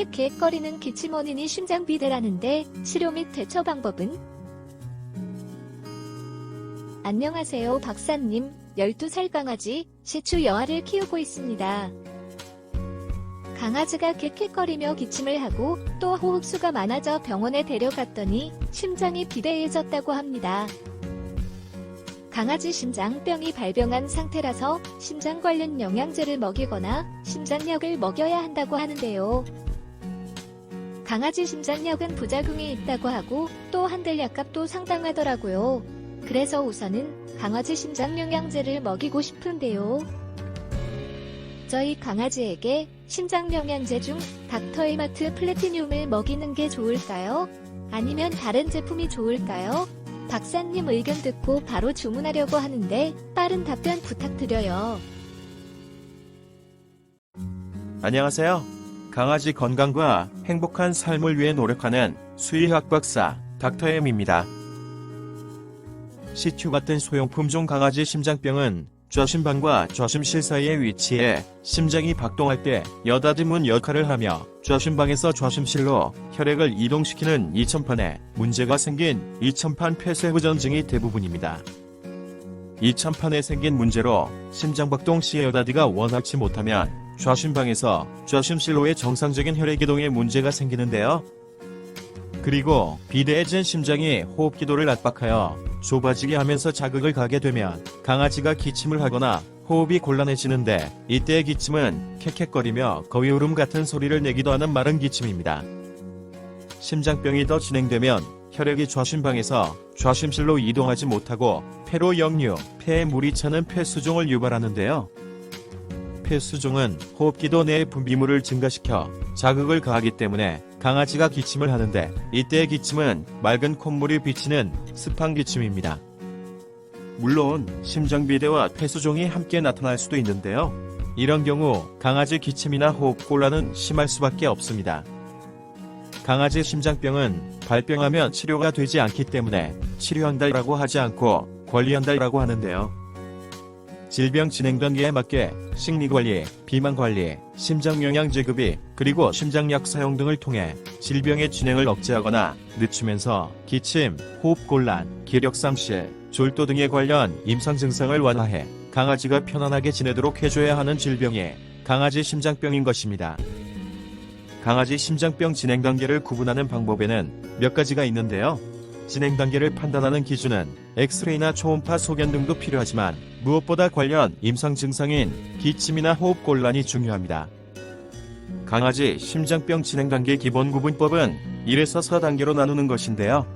헥헥거리는 기침 원인이 심장비대라는데 치료 및 대처 방법은? 안녕하세요 박사님. 12살 강아지 시추 여아를 키우고 있습니다. 강아지가 헥헥거리며 기침을 하고 또 호흡수가 많아져 병원에 데려갔더니 심장이 비대해졌다고 합니다. 강아지 심장병이 발병한 상태라서 심장 관련 영양제를 먹이거나 심장약을 먹여야 한다고 하는데요. 강아지 심장약은 부작용이 있다고 하고 또 한 달 약값도 상당하더라고요. 그래서 우선은 강아지 심장 영양제를 먹이고 싶은데요. 저희 강아지에게 심장 영양제 중 닥터에마트 플래티늄을 먹이는 게 좋을까요? 아니면 다른 제품이 좋을까요? 박사님 의견 듣고 바로 주문하려고 하는데 빠른 답변 부탁드려요. 안녕하세요. 강아지 건강과 행복한 삶을 위해 노력하는 수의학 박사 닥터엠입니다. 시추 같은 소형품종 강아지 심장병은 좌심방과 좌심실 사이에 위치해 심장이 박동할 때 여닫이문 역할을 하며 좌심방에서 좌심실로 혈액을 이동시키는 이천판에 문제가 생긴 이천판 폐쇄부전 증이 대부분입니다. 이천판에 생긴 문제로 심장박동 시에 여닫이가 원활치 못하면 좌심방에서 좌심실로의 정상적인 혈액이동에 문제가 생기는데요. 그리고 비대해진 심장이 호흡기도를 압박하여 좁아지게 하면서 자극을 가게 되면 강아지가 기침을 하거나 호흡이 곤란해지는데 이때의 기침은 캑캑거리며 거위울음 같은 소리를 내기도 하는 마른 기침입니다. 심장병이 더 진행되면 혈액이 좌심방에서 좌심실로 이동하지 못하고 폐로 역류, 폐에 물이 차는 폐수종을 유발하는데요. 폐수종은 호흡기도 내의 분비물을 증가시켜 자극을 가하기 때문에 강아지가 기침을 하는데 이때의 기침은 맑은 콧물이 비치는 습한 기침입니다. 물론 심장비대와 폐수종이 함께 나타날 수도 있는데요. 이런 경우 강아지 기침이나 호흡곤란은 심할 수밖에 없습니다. 강아지 심장병은 발병하면 치료가 되지 않기 때문에 치료한다라고 하지 않고 관리한다라고 하는데요. 질병 진행 단계에 맞게 식리관리, 비만관리, 심장영양제급이 그리고 심장약 사용 등을 통해 질병의 진행을 억제하거나 늦추면서 기침, 호흡곤란, 기력상실, 졸도 등에 관련 임상 증상을 완화해 강아지가 편안하게 지내도록 해줘야 하는 질병이 강아지 심장병인 것입니다. 강아지 심장병 진행 단계를 구분하는 방법에는 몇 가지가 있는데요. 진행 단계를 판단하는 기준은 엑스레이나 초음파 소견 등도 필요하지만 무엇보다 관련 임상 증상인 기침이나 호흡곤란이 중요합니다. 강아지 심장병 진행 단계 기본 구분법은 1에서 4단계로 나누는 것인데요.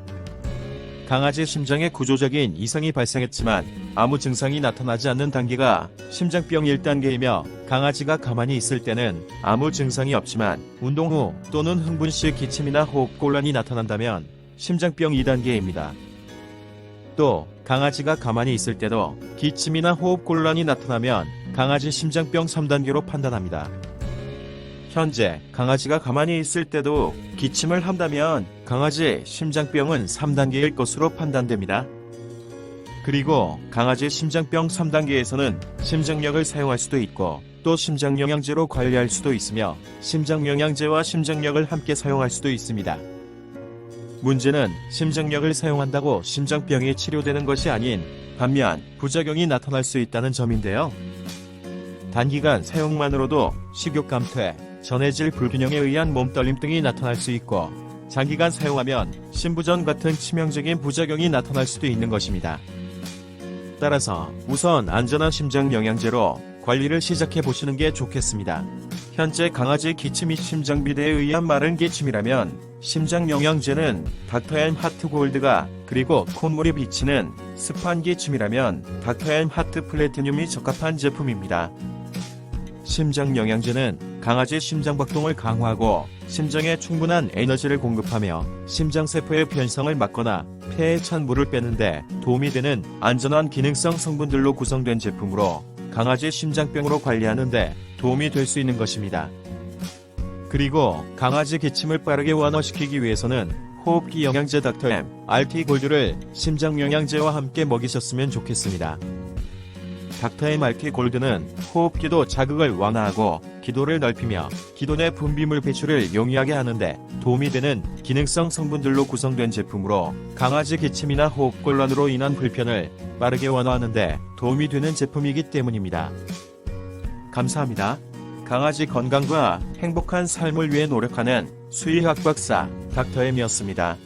강아지 심장의 구조적인 이상이 발생했지만 아무 증상이 나타나지 않는 단계가 심장병 1단계이며 강아지가 가만히 있을 때는 아무 증상이 없지만 운동 후 또는 흥분 시 기침이나 호흡곤란이 나타난다면 심장병 2단계입니다. 또 강아지가 가만히 있을 때도 기침이나 호흡곤란이 나타나면 강아지 심장병 3단계로 판단합니다. 현재 강아지가 가만히 있을 때도 기침을 한다면 강아지 심장병은 3단계일 것으로 판단됩니다. 그리고 강아지 심장병 3단계에서는 심장약을 사용할 수도 있고 또 심장영양제로 관리할 수도 있으며 심장영양제와 심장약을 함께 사용할 수도 있습니다. 문제는 심장약을 사용한다고 심장병이 치료되는 것이 아닌 반면 부작용이 나타날 수 있다는 점인데요. 단기간 사용만으로도 식욕 감퇴, 전해질 불균형에 의한 몸떨림 등이 나타날 수 있고 장기간 사용하면 심부전 같은 치명적인 부작용이 나타날 수도 있는 것입니다. 따라서 우선 안전한 심장영양제로 관리를 시작해 보시는 게 좋겠습니다. 현재 강아지 기침 및 심장비대에 의한 마른 기침이라면 심장영양제는 닥터엠 하트골드가 그리고 콧물이 비치는 습한 기침이라면 닥터엠 하트 플래티늄이 적합한 제품입니다. 심장영양제는 강아지 심장박동을 강화하고 심장에 충분한 에너지를 공급하며 심장세포의 변성을 막거나 폐에 찬 물을 빼는데 도움이 되는 안전한 기능성 성분들로 구성된 제품으로 강아지 심장병으로 관리하는데 도움이 될 수 있는 것입니다. 그리고 강아지 기침을 빠르게 완화시키기 위해서는 호흡기 영양제 닥터엠 RT 골드를 심장 영양제와 함께 먹이셨으면 좋겠습니다. 닥터의 말티 골드는 호흡기도 자극을 완화하고 기도를 넓히며 기도 내 분비물 배출을 용이하게 하는데 도움이 되는 기능성 성분들로 구성된 제품으로 강아지 기침이나 호흡곤란으로 인한 불편을 빠르게 완화하는데 도움이 되는 제품이기 때문입니다. 감사합니다. 강아지 건강과 행복한 삶을 위해 노력하는 수의학 박사 닥터엠이었습니다.